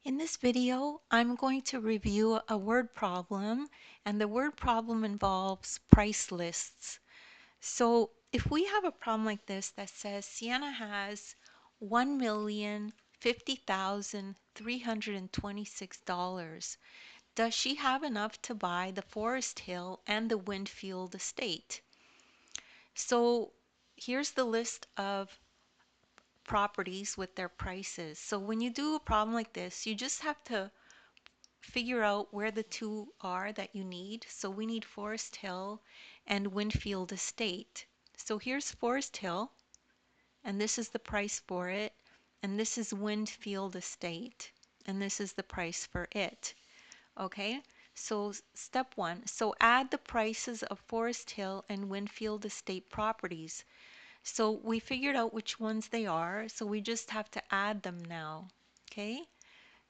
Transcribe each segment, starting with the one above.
In this video, I'm going to review a word problem, and the word problem involves price lists. So if we have a problem like this that says Sienna has $1,050,326, does she have enough to buy the Forest Hill and the Winfield estate? So here's the list of properties with their prices. So when you do a problem like this, you just have to figure out where the two are that you need. So we need Forest Hill and Winfield Estate. So here's Forest Hill, and this is the price for it, and this is Winfield Estate, and this is the price for it. Okay, so step one, so add the prices of Forest Hill and Winfield Estate properties. So we figured out which ones they are, so we just have to add them now. Okay,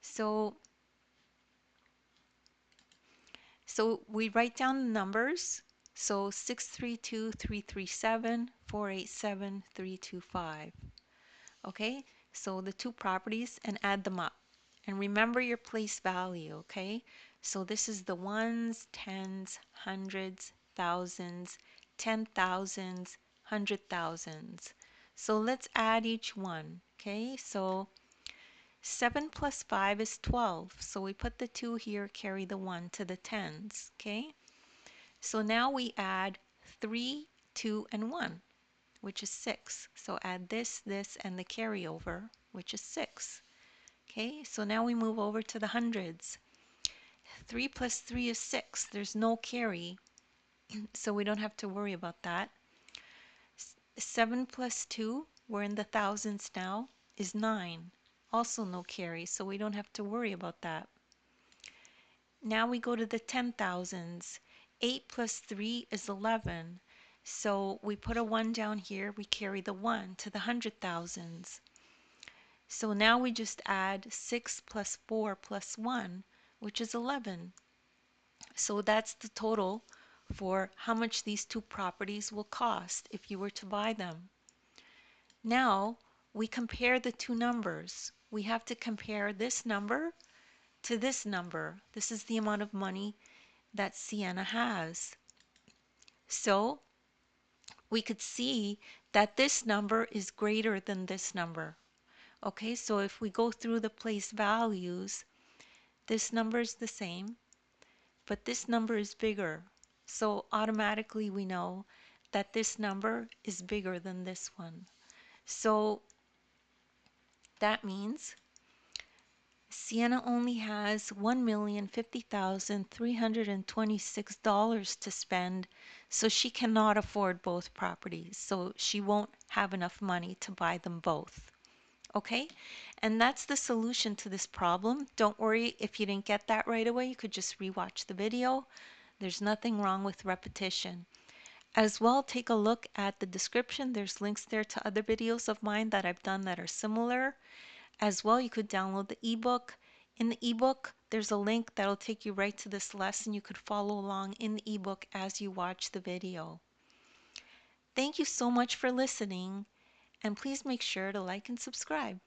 so we write down the numbers. So 632,337, 487,325. Okay, so the two properties and add them up. And remember your place value, okay? So this is the ones, tens, hundreds, thousands, 10,000s, 100,000s. So let's add each one, okay? So 7 plus 5 is 12. So we put the 2 here, carry the 1 to the tens, okay? So now we add 3, 2, and 1, which is 6. So add this, this, and the carryover, which is 6. Okay, so now we move over to the hundreds. 3 plus 3 is 6. There's no carry, so we don't have to worry about that. 7 plus 2, we're in the thousands now, is 9. Also no carry, so we don't have to worry about that. Now we go to the 10,000s. 8 plus 3 is 11. So we put a 1 down here, we carry the 1 to the 100,000s. So now we just add 6 plus 4 plus 1, which is 11. So that's the total for how much these two properties will cost if you were to buy them. Now we compare the two numbers. We have to compare this number to this number. This is the amount of money that Sienna has. So we could see that this number is greater than this number. Okay, so if we go through the place values, this number is the same, but this number is bigger. So automatically we know that this number is bigger than this one. So that means Sienna only has $1,050,326 to spend, so she cannot afford both properties. So she won't have enough money to buy them both. Okay, and that's the solution to this problem. Don't worry if you didn't get that right away. You could just rewatch the video. There's nothing wrong with repetition. As well, take a look at the description. There's links there to other videos of mine that I've done that are similar. As well, you could download the ebook. In the ebook, there's a link that'll take you right to this lesson. You could follow along in the ebook as you watch the video. Thank you so much for listening, and please make sure to like and subscribe.